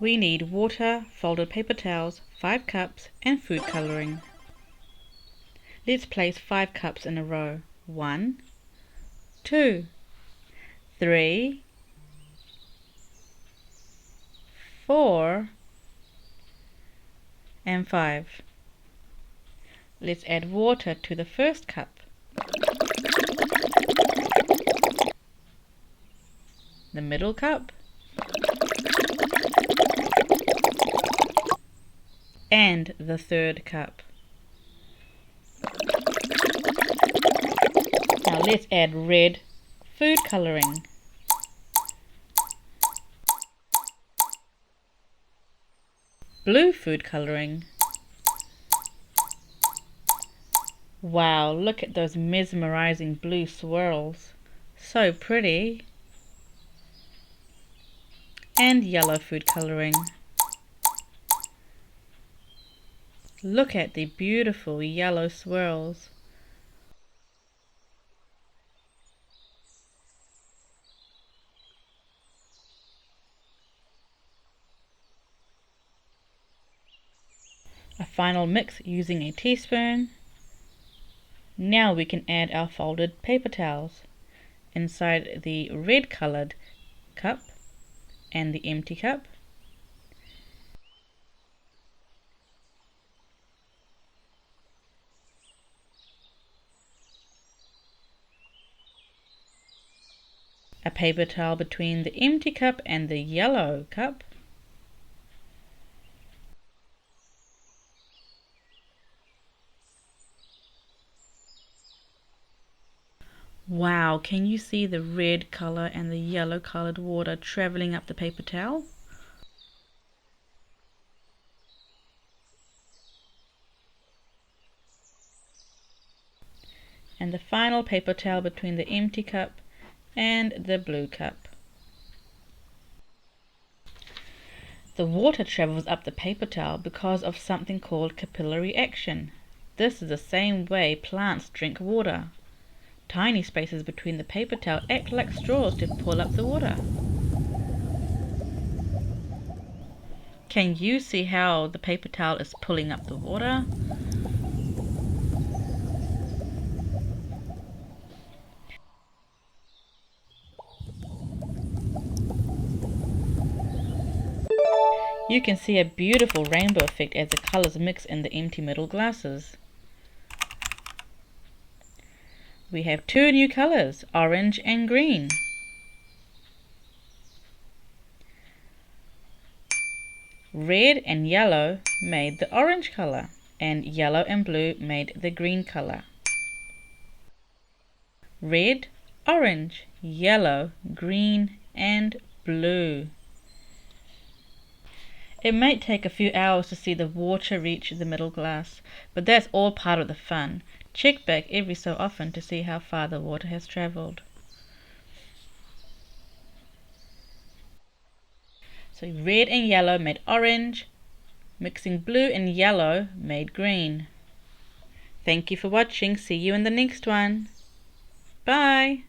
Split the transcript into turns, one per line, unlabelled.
We need water, folded paper towels, 5 cups and food colouring. Let's place 5 cups in a row. 1, 2, 3, 4 and 5. Let's add water to the first cup. The middle cup and the third cup. Now let's add red food colouring. Blue food colouring. Wow, look at those mesmerizing blue swirls. So pretty. And yellow food colouring. Look at the beautiful yellow swirls. A final mix using a teaspoon. Now we can add our folded paper towels inside the red coloured cup and the empty cup. A paper towel between the empty cup and the yellow cup. Wow, can you see the red colour and the yellow coloured water travelling up the paper towel? And the final paper towel between the empty cup and the blue cup. The water travels up the paper towel because of something called capillary action. This is the same way plants drink water. Tiny spaces between the paper towel act like straws to pull up the water. Can you see how the paper towel is pulling up the water? You can see a beautiful rainbow effect as the colours mix in the empty middle glasses. We have 2 new colours, orange and green. Red and yellow made the orange colour, and yellow and blue made the green colour. Red, orange, yellow, green and blue. It might take a few hours to see the water reach the middle glass, but that's all part of the fun. Check back every so often to see how far the water has travelled. So red and yellow made orange, mixing blue and yellow made green. Thank you for watching. See you in the next one. Bye.